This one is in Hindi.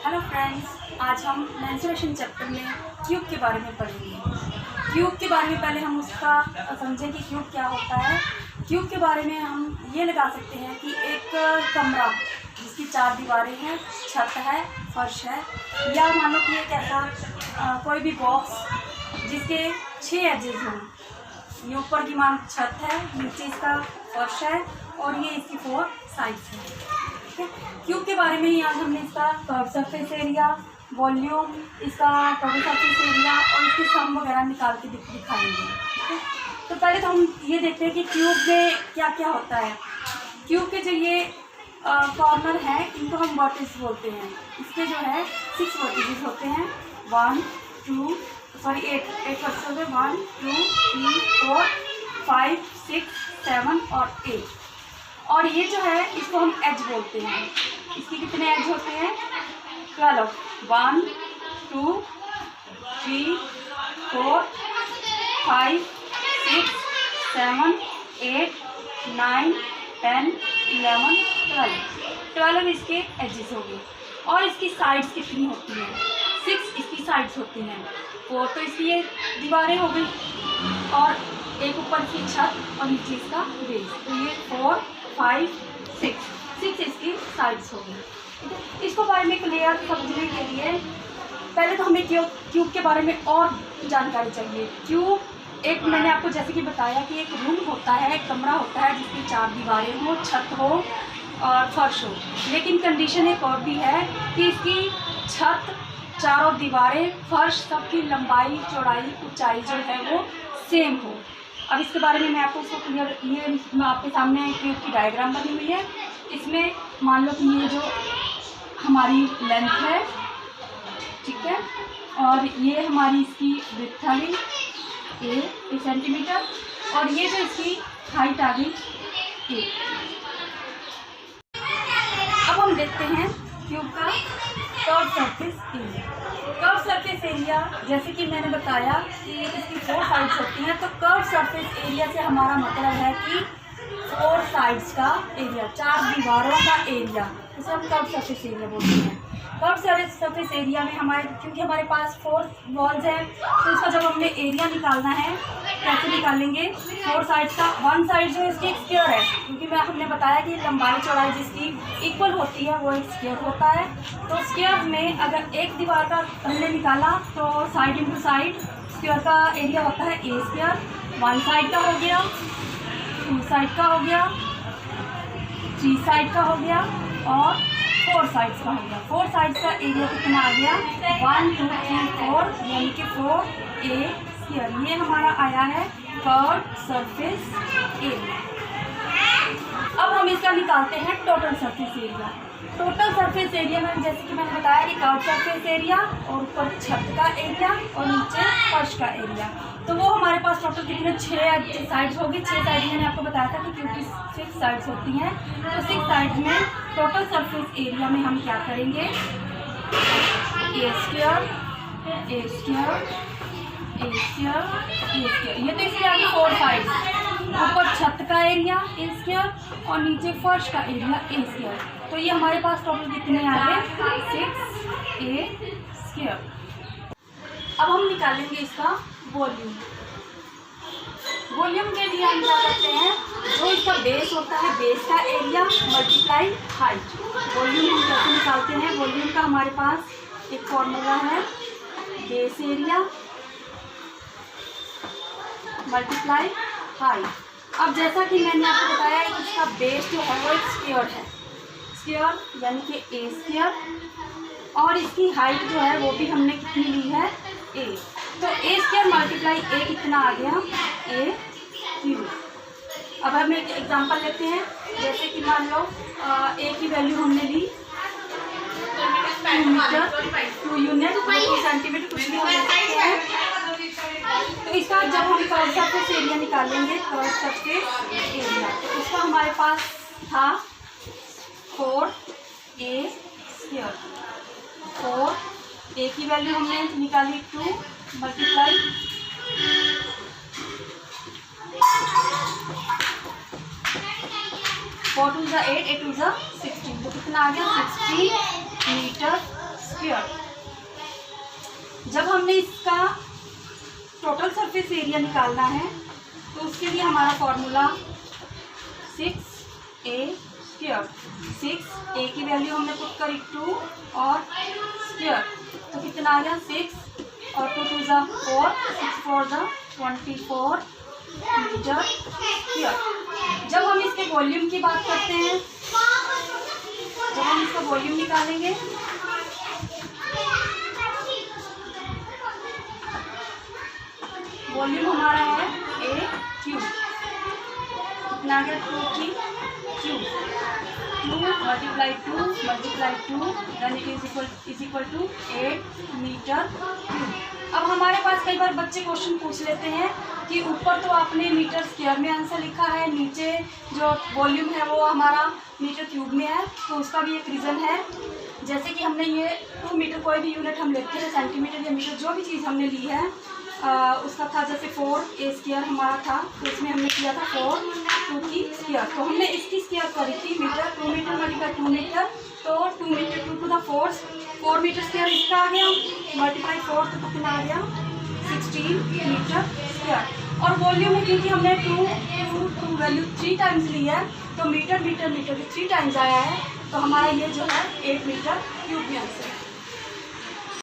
हेलो फ्रेंड्स, आज हम मेंस्ट्रुएशन चैप्टर में क्यूब के बारे में पढ़ेंगे। क्यूब के बारे में पहले हम उसका समझें कि क्यूब क्या होता है। क्यूब के बारे में हम ये लगा सकते हैं कि एक कमरा जिसकी 4 दीवारें हैं, छत है, फर्श है, या मान लो कि एक ऐसा कोई भी बॉक्स जिसके 6 एजेस हों। ये ऊपर की मान छत है, नीचे इसका फर्श है और ये इसकी 4 साइड्स हैं। क्यूब के बारे में ही आज हमने इसका कर्व सरफेस एरिया, वॉल्यूम, इसका टोटल सरफेस एरिया और इसके सम वगैरह निकाल के दिखाएंगे। ठीक है, तो पहले तो हम ये देखते हैं कि क्यूब में क्या क्या होता है। क्यूब के जो ये कॉर्नर हैं इनको हम वर्टिस बोलते हैं। इसके जो है 6 वर्टिसेस होते हैं। 8 वर्टिस होते हैं। 1 2 3 4 5 6 7 और 8। और ये जो है इसको हम एज बोलते हैं। इसके कितने एज होते हैं? 12। 1 2 3 4 5 6 7 8 9 10 11 12 इसके एजेस हो गए। और इसकी साइड्स कितनी होती हैं? 6 इसकी साइड्स होती हैं। 4 तो इसकी ये दीवारें हो गई और एक ऊपर की छत और नीचे इसका बेस। तो ये 4 5 6 इसकी साइड्स हो गई। ठीक है, इसको बारे में क्लियर समझने के लिए पहले तो हमें क्यूब के बारे में और जानकारी चाहिए। क्यूब एक मैंने आपको जैसे कि बताया कि एक रूम होता है, एक कमरा होता है जिसकी 4 दीवारें हो, छत हो और फर्श हो। लेकिन कंडीशन एक और भी है कि इसकी छत, चारों दीवारें, फर्श सबकी लंबाई, चौड़ाई, ऊंचाई जो है वो सेम हो। अब इसके बारे में मैं आपको उसको क्लियर, ये आपके सामने क्यूब की डायग्राम बनी हुई है। इसमें मान लो कि ये जो हमारी लेंथ है, ठीक है, और ये हमारी इसकी विड्थ आ गई 1 सेंटीमीटर और ये जो इसकी हाइट आ गई 1। अब हम देखते हैं क्यूब का curve surface area. Curve surface area जैसे कि मैंने बताया कि इसकी 4 साइड्स होती हैं। तो कर्व सरफेस एरिया से हमारा मतलब है कि 4 साइड्स का एरिया, 4 दीवारों का एरिया, इसे हम कर्व सरफेस एरिया बोलते हैं। कर्व सरफेस एरिया में क्योंकि हमारे पास 4 वॉल्स हैं तो इसका जब हमने एरिया निकालना है कैसे निकालेंगे? 4 साइड्स का 1 साइड जो इसकी एक स्क्वायर है, क्योंकि हमने बताया कि लंबाई चौड़ाई जिसकी इक्वल होती है वो एक स्क्वायर होता है। तो स्क्वायर में अगर एक दीवार का हमने निकाला तो साइड इंटू साइड स्क्वायर का एरिया होता है ए स्क्वायर। 1 साइड का हो गया, 2 साइड का हो गया, 3 साइड का हो गया और 4 साइड्स का हो गया। 4 साइड्स का एरिया कितना आ गया? 1 2 3 4 यानी कि 4 ए स्क्वायर। ये हमारा आया है कर्व सरफेस एरिया। अब हम इसका निकालते हैं total surface area. Total surface area में जैसे कि मैंने बताया कि कर्व सरफेस एरिया और ऊपर छत का एरिया और नीचे फर्श का एरिया। तो वो हमारे पास टोटल कितने 6 साइड्स होगी। 6 साइड मैंने आपको बताया था कि क्योंकि 6 साइड्स होती हैं तो 6 साइड्स में टोटल सरफेस एरिया में हम क्या करेंगे? ए स्क्वायर ए स्क्वायर ए स्क्वायर ए स्क्वायर। ये तो इसके आगे 4 साइड्स, ऊपर छत का एरिया ए स्क्वायर और नीचे फर्श का एरिया ए स्क्वायर। तो ये हमारे पास टोटल कितने आ गए? 6 ए स्क्वायर। अब हम निकालेंगे इसका वॉल्यूम। वॉल्यूम के लिए हम क्या करते हैं? जो इसका बेस होता है, बेस का एरिया मल्टीप्लाई हाइट। वॉल्यूम हम कैसे निकालते हैं? वॉल्यूम का हमारे पास एक फॉर्मूला है, बेस एरिया मल्टीप्लाई हाइट। अब जैसा कि मैंने आपको बताया है कि इसका बेस जो है वो एक स्क्वायर है, स्क्वायर यानी कि ए स्क्वायर, और इसकी हाइट जो है वो भी हमने कितनी ली है? ए। तो ए स्क्वायर मल्टीप्लाई ए कितना आ गया? ए क्यूब। अब हम एक एग्जांपल लेते हैं, जैसे कि मान लो ए की वैल्यू हमने ली 2 मीटर 2 यूनिट 2 सेंटीमीटर कुछ भी हम ले सकते हैं। तो इसका जब हम कर्व सरफेस एरिया निकालेंगे, कर्व सरफेस एरिया, तो इसका हमारे पास था 4 ए स्क्वायर। 4 ए की वैल्यू हमने निकाली 2 मल्टीप्लाई 4 2 8 8 2 16। तो कितना आ गया? 16 मीटर स्क्वायर। जब हमने इसका टोटल सरफेस एरिया निकालना है तो उसके लिए हमारा फॉर्मूला 6a स्क्वायर। 6a की वैल्यू हमने पुट करी 2 और स्क्वायर, तो कितना आ गया 6 और 2 2 ज़ा 4, 6 4 ज़ा 24 मीटर स्क्वायर। जब हम इसके वॉल्यूम की बात करते हैं, जब हम इसका वॉल्यूम निकालेंगे वॉल्यूम हमारा है a क्यूब, कितना आ गया 2 की cube, 2 multiply 2 then it is equal to 8 metre cube. अब हमारे पास कई बार बच्चे क्वेश्चन पूछ लेते हैं कि ऊपर तो आपने मीटर स्क्वायर में आंसर लिखा है, नीचे जो वॉल्यूम है वो हमारा मीटर क्यूब में है, तो उसका भी एक रीज़न है। जैसे कि हमने ये 2 मीटर, कोई भी यूनिट हम लेते हैं, सेंटीमीटर या मीटर, जो भी चीज़ हमने ली है उसका था जैसे 4a स्क्वायर हमारा था, तो इसमें हमने किया था 4 2 की स्क्वायर, तो हमने इसकी स्क्वायर करी थी मीटर, 2 मीटर मल्टीप्लाई 2 मीटर, तो 2 metre 2 to the 4 metre square इसका आ गया, मल्टीप्लाई 4 तो कितना आ गया 16 मीटर स्क्वायर। और वॉल्यूम में क्योंकि हमने 2 वैल्यू 3 टाइम्स ली है, तो मीटर मीटर मीटर भी 3 टाइम्स आया है, तो हमारा ये जो है 8 मीटर क्यूब में आंसर है।